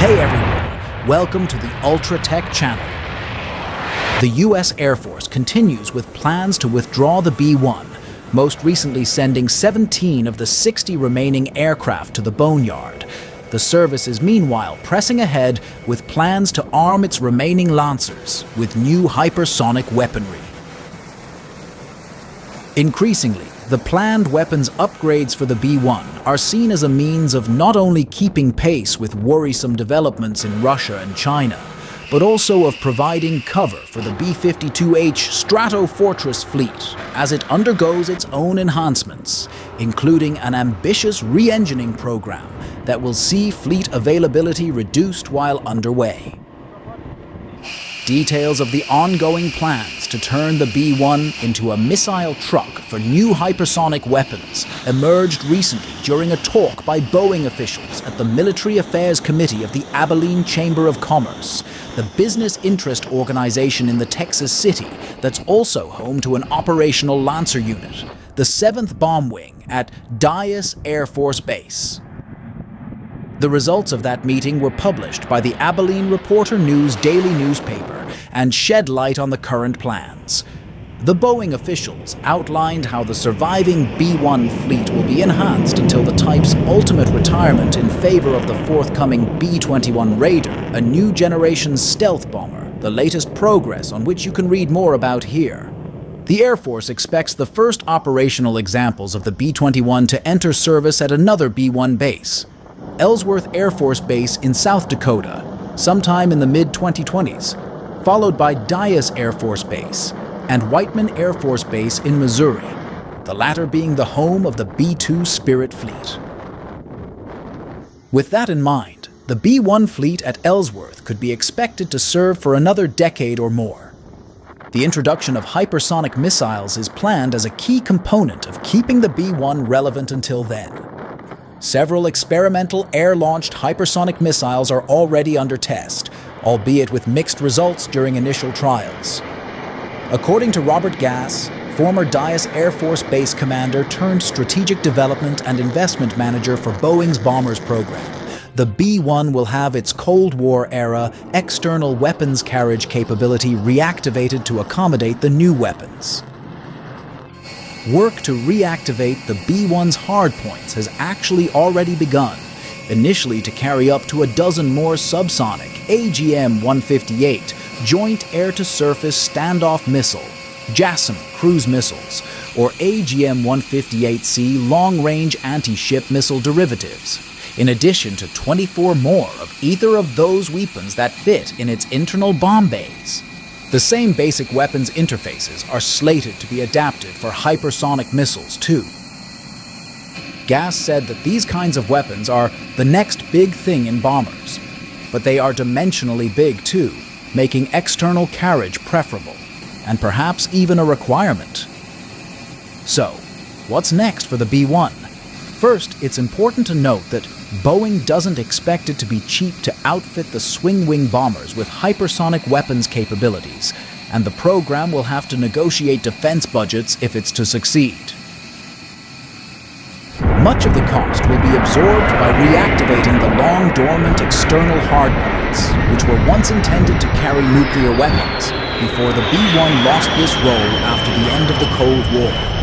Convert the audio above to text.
Hey everyone, welcome to the Ultra Tech channel. The U.S. Air Force continues with plans to withdraw the B-1, most recently sending 17 of the 60 remaining aircraft to the boneyard. The service is meanwhile pressing ahead with plans to arm its remaining Lancers with new hypersonic weaponry. Increasingly, the planned weapons upgrades for the B-1 are seen as a means of not only keeping pace with worrisome developments in Russia and China, but also of providing cover for the B-52H Stratofortress fleet as it undergoes its own enhancements, including an ambitious re-engining program that will see fleet availability reduced while underway. Details of the ongoing plans to turn the B-1 into a missile truck for new hypersonic weapons emerged recently during a talk by Boeing officials at the Military Affairs Committee of the Abilene Chamber of Commerce, the business interest organization in the Texas city that's also home to an operational Lancer unit, the 7th Bomb Wing at Dyess Air Force Base. The results of that meeting were published by the Abilene Reporter News daily newspaper and shed light on the current plans. The Boeing officials outlined how the surviving B-1 fleet will be enhanced until the type's ultimate retirement in favor of the forthcoming B-21 Raider, a new generation stealth bomber, the latest progress on which you can read more about here. The Air Force expects the first operational examples of the B-21 to enter service at another B-1 base, Ellsworth Air Force Base in South Dakota, sometime in the mid-2020s, followed by Dyess Air Force Base and Whiteman Air Force Base in Missouri, the latter being the home of the B-2 Spirit fleet. With that in mind, the B-1 fleet at Ellsworth could be expected to serve for another decade or more. The introduction of hypersonic missiles is planned as a key component of keeping the B-1 relevant until then. Several experimental air-launched hypersonic missiles are already under test, albeit with mixed results during initial trials. According to Robert Gass, former Dyess Air Force Base commander turned strategic development and investment manager for Boeing's bombers program, the B-1 will have its Cold War-era external weapons carriage capability reactivated to accommodate the new weapons. Work to reactivate the B-1's hardpoints has actually already begun, initially to carry up to a dozen more subsonic AGM-158 Joint Air-to-Surface Standoff Missile, JASSM cruise missiles, or AGM-158C long-range anti-ship missile derivatives, in addition to 24 more of either of those weapons that fit in its internal bomb bays. The same basic weapons interfaces are slated to be adapted for hypersonic missiles, too. Gass said that these kinds of weapons are the next big thing in bombers, but they are dimensionally big, too, making external carriage preferable, and perhaps even a requirement. So, what's next for the B-1? First, it's important to note that Boeing doesn't expect it to be cheap to outfit the swing-wing bombers with hypersonic weapons capabilities, and the program will have to negotiate defense budgets if it's to succeed. Much of the cost will be absorbed by reactivating the long-dormant external hardpoints, which were once intended to carry nuclear weapons, before the B-1 lost this role after the end of the Cold War.